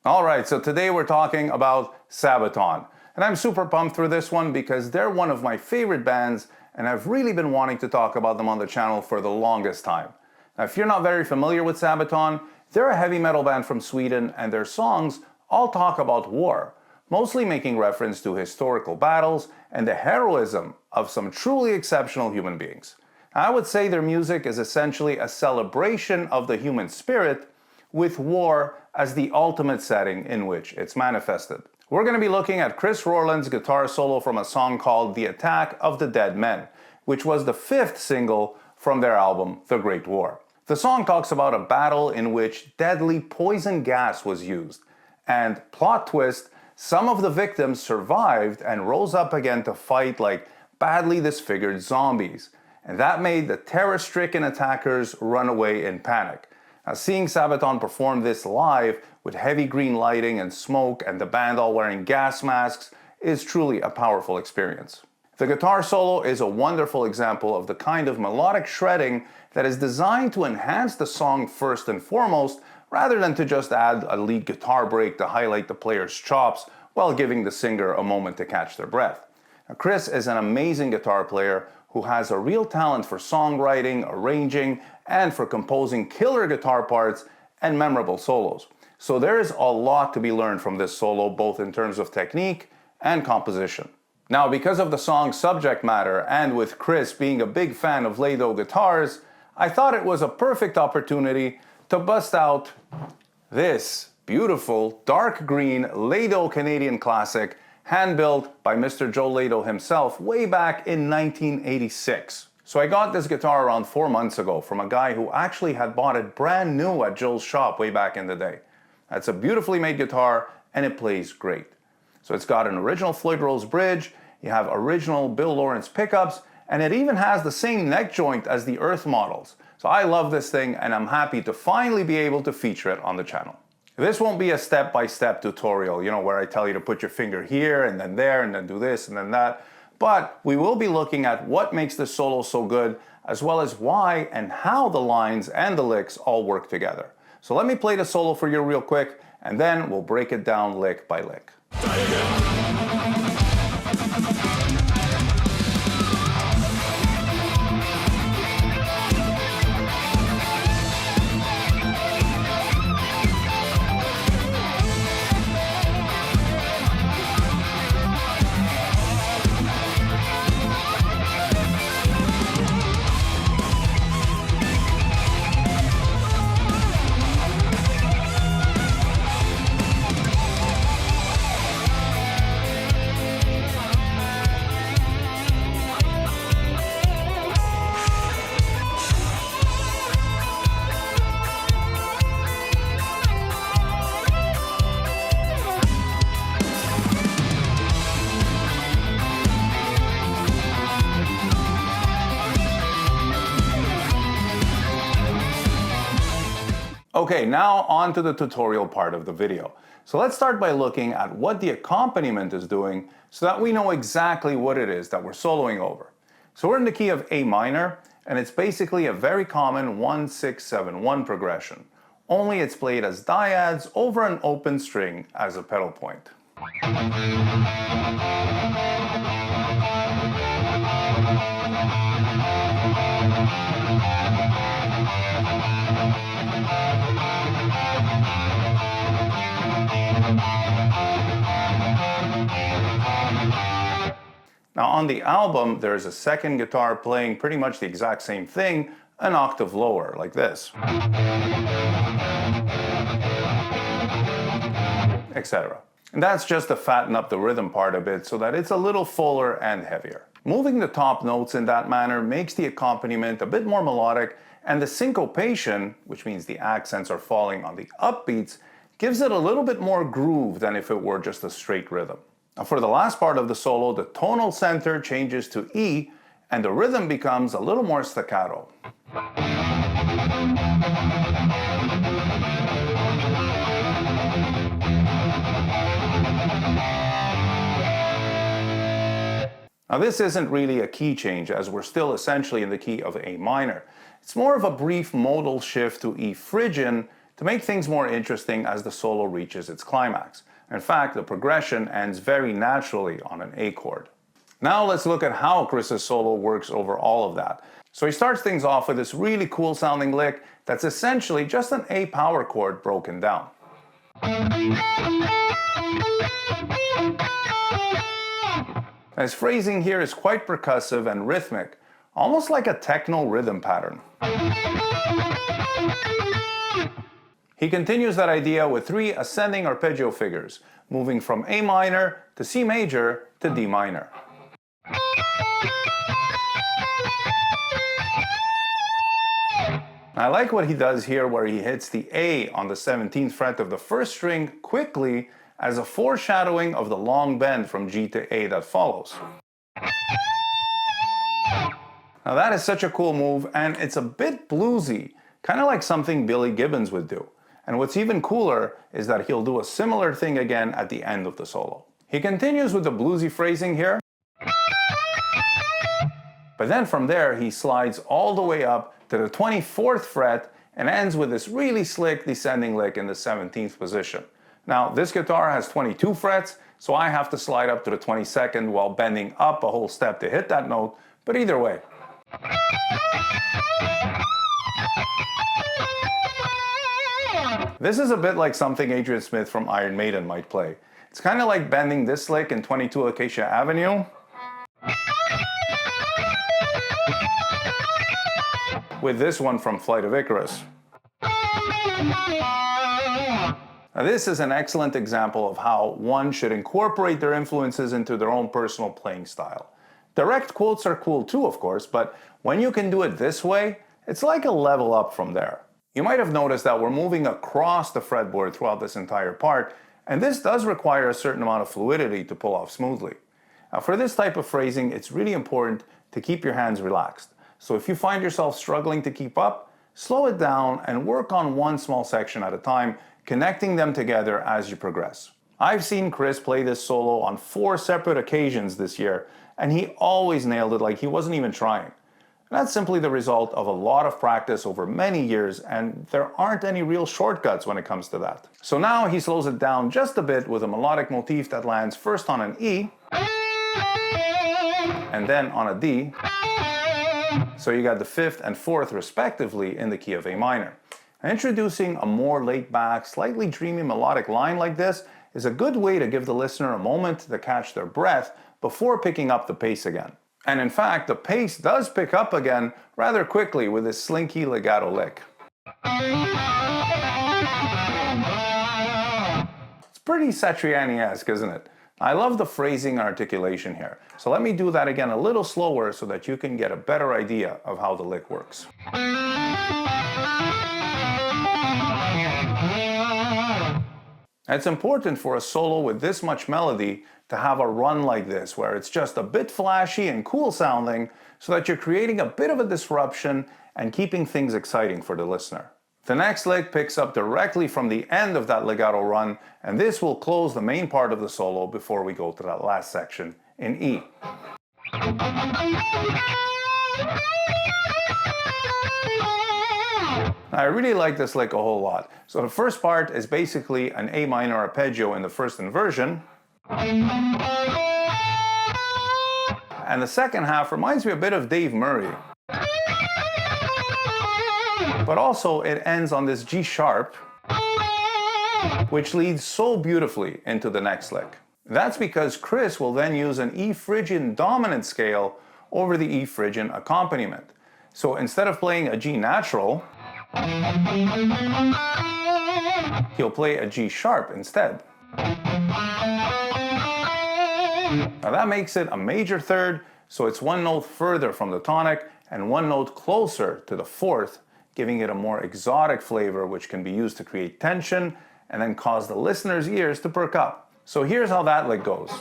Alright, so today we're talking about Sabaton. And I'm super pumped for this one because they're one of my favorite bands and I've really been wanting to talk about them on the channel for the longest time. Now, if you're not very familiar with Sabaton, they're a heavy metal band from Sweden and their songs all talk about war, mostly making reference to historical battles and the heroism of some truly exceptional human beings. I would say their music is essentially a celebration of the human spirit, with war as the ultimate setting in which it's manifested. We're going to be looking at Chris Rörland's guitar solo from a song called The Attack of the Dead Men, which was the 5th single from their album The Great War. The song talks about a battle in which deadly poison gas was used, and plot twist, some of the victims survived and rose up again to fight like badly disfigured zombies, and that made the terror-stricken attackers run away in panic. Now, seeing Sabaton perform this live with heavy green lighting and smoke and the band all wearing gas masks is truly a powerful experience. The guitar solo is a wonderful example of the kind of melodic shredding that is designed to enhance the song first and foremost, rather than to just add a lead guitar break to highlight the player's chops while giving the singer a moment to catch their breath. Now, Chris is an amazing guitar player who has a real talent for songwriting, arranging, and for composing killer guitar parts and memorable solos. So there is a lot to be learned from this solo, both in terms of technique and composition. Now, because of the song's subject matter, and with Chris being a big fan of Lado guitars, I thought it was a perfect opportunity to bust out this beautiful dark green Lado Canadian classic, hand-built by Mr. Joe Lado himself way back in 1986. So I got this guitar around 4 months ago from a guy who actually had bought it brand new at Joe's shop way back in the day. It's a beautifully made guitar and it plays great. So it's got an original Floyd Rose bridge, you have original Bill Lawrence pickups, and it even has the same neck joint as the Earth models. So I love this thing and I'm happy to finally be able to feature it on the channel. This won't be a step-by-step tutorial, where I tell you to put your finger here and then there and then do this and then that. But we will be looking at what makes this solo so good, as well as why and how the lines and the licks all work together. So let me play the solo for you real quick, and then we'll break it down lick by lick. Okay, now on to the tutorial part of the video. So let's start by looking at what the accompaniment is doing so that we know exactly what it is that we're soloing over. So we're in the key of A minor, and it's basically a very common 1-6-7-1 progression, only it's played as dyads over an open string as a pedal point. Now on the album, there's a second guitar playing pretty much the exact same thing, an octave lower, like this, etc. And that's just to fatten up the rhythm part a bit so that it's a little fuller and heavier. Moving the top notes in that manner makes the accompaniment a bit more melodic, and the syncopation, which means the accents are falling on the upbeats, gives it a little bit more groove than if it were just a straight rhythm. Now for the last part of the solo, the tonal center changes to E, and the rhythm becomes a little more staccato. Now this isn't really a key change, as we're still essentially in the key of A minor. It's more of a brief modal shift to E Phrygian to make things more interesting as the solo reaches its climax. In fact, the progression ends very naturally on an A chord. Now let's look at how Chris's solo works over all of that. So he starts things off with this really cool sounding lick that's essentially just an A power chord broken down. His phrasing here is quite percussive and rhythmic, almost like a techno rhythm pattern. He continues that idea with 3 ascending arpeggio figures, moving from A minor to C major to D minor. I like what he does here, where he hits the A on the 17th fret of the first string quickly as a foreshadowing of the long bend from G to A that follows. Now that is such a cool move, and it's a bit bluesy, kind of like something Billy Gibbons would do. And what's even cooler is that he'll do a similar thing again at the end of the solo. He continues with the bluesy phrasing here, but then from there he slides all the way up to the 24th fret and ends with this really slick descending lick in the 17th position. Now this guitar has 22 frets, so I have to slide up to the 22nd while bending up a whole step to hit that note, but either way. This is a bit like something Adrian Smith from Iron Maiden might play. It's kind of like bending this lick in 22 Acacia Avenue with this one from Flight of Icarus. Now this is an excellent example of how one should incorporate their influences into their own personal playing style. Direct quotes are cool too, of course, but when you can do it this way, it's like a level up from there. You might have noticed that we're moving across the fretboard throughout this entire part, and this does require a certain amount of fluidity to pull off smoothly. Now for this type of phrasing, it's really important to keep your hands relaxed. So if you find yourself struggling to keep up, slow it down and work on one small section at a time, connecting them together as you progress. I've seen Chris play this solo on 4 separate occasions this year, and he always nailed it like he wasn't even trying. And that's simply the result of a lot of practice over many years, and there aren't any real shortcuts when it comes to that. So now he slows it down just a bit with a melodic motif that lands first on an E, and then on a D. So you got the 5th and 4th respectively in the key of A minor. And introducing a more laid back, slightly dreamy melodic line like this is a good way to give the listener a moment to catch their breath before picking up the pace again. And in fact, the pace does pick up again rather quickly with this slinky legato lick. It's pretty Satriani-esque, isn't it? I love the phrasing and articulation here. So let me do that again a little slower so that you can get a better idea of how the lick works. It's important for a solo with this much melody to have a run like this, where it's just a bit flashy and cool sounding, so that you're creating a bit of a disruption and keeping things exciting for the listener. The next lick picks up directly from the end of that legato run, and this will close the main part of the solo before we go to that last section in E. I really like this lick a whole lot. So the first part is basically an A minor arpeggio in the first inversion. And the second half reminds me a bit of Dave Murray. But also it ends on this G sharp, which leads so beautifully into the next lick. That's because Chris will then use an E Phrygian dominant scale over the E Phrygian accompaniment. So instead of playing a G natural, he'll play a G sharp instead. Now that makes it a major third, so it's one note further from the tonic and one note closer to the 4th, giving it a more exotic flavor which can be used to create tension and then cause the listener's ears to perk up. So here's how that lick goes.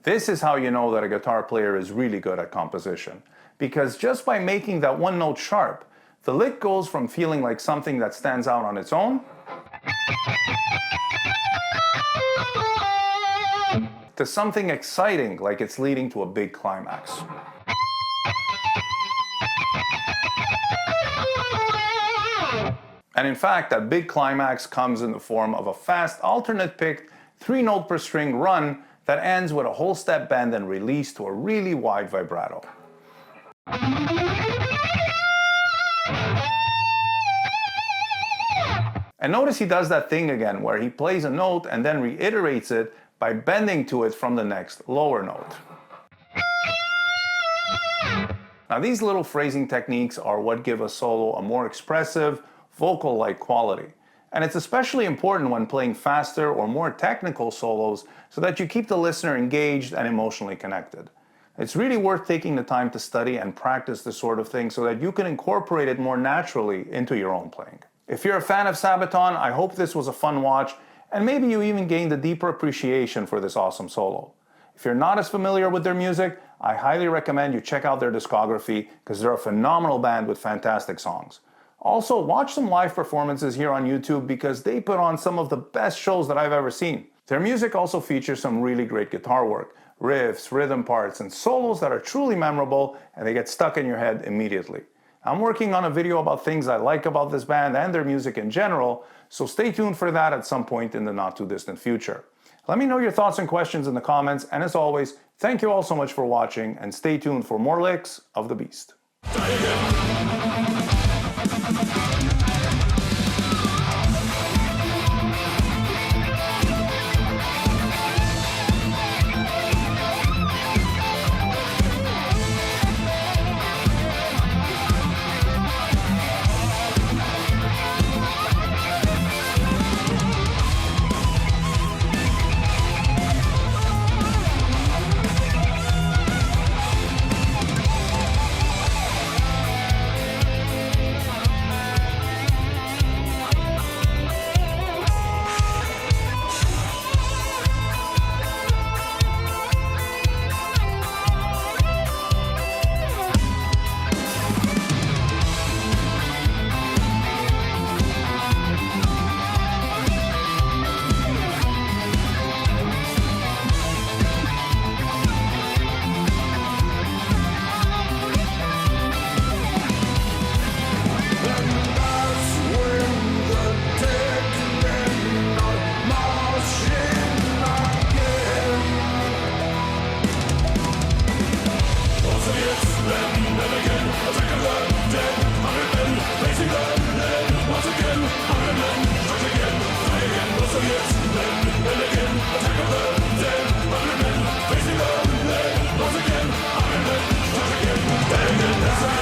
This is how you know that a guitar player is really good at composition, because just by making that one note sharp, the lick goes from feeling like something that stands out on its own to something exciting like it's leading to a big climax. And in fact, that big climax comes in the form of a fast alternate picked 3-note per string run that ends with a whole step bend and release to a really wide vibrato. And notice he does that thing again where he plays a note and then reiterates it by bending to it from the next lower note. Now these little phrasing techniques are what give a solo a more expressive, vocal-like quality. And it's especially important when playing faster or more technical solos so that you keep the listener engaged and emotionally connected. It's really worth taking the time to study and practice this sort of thing so that you can incorporate it more naturally into your own playing. If you're a fan of Sabaton, I hope this was a fun watch, and maybe you even gained a deeper appreciation for this awesome solo. If you're not as familiar with their music, I highly recommend you check out their discography because they're a phenomenal band with fantastic songs. Also, watch some live performances here on YouTube because they put on some of the best shows that I've ever seen. Their music also features some really great guitar work, riffs, rhythm parts, and solos that are truly memorable and they get stuck in your head immediately. I'm working on a video about things I like about this band and their music in general, so stay tuned for that at some point in the not too distant future. Let me know your thoughts and questions in the comments, and as always, thank you all so much for watching, and stay tuned for more licks of the beast.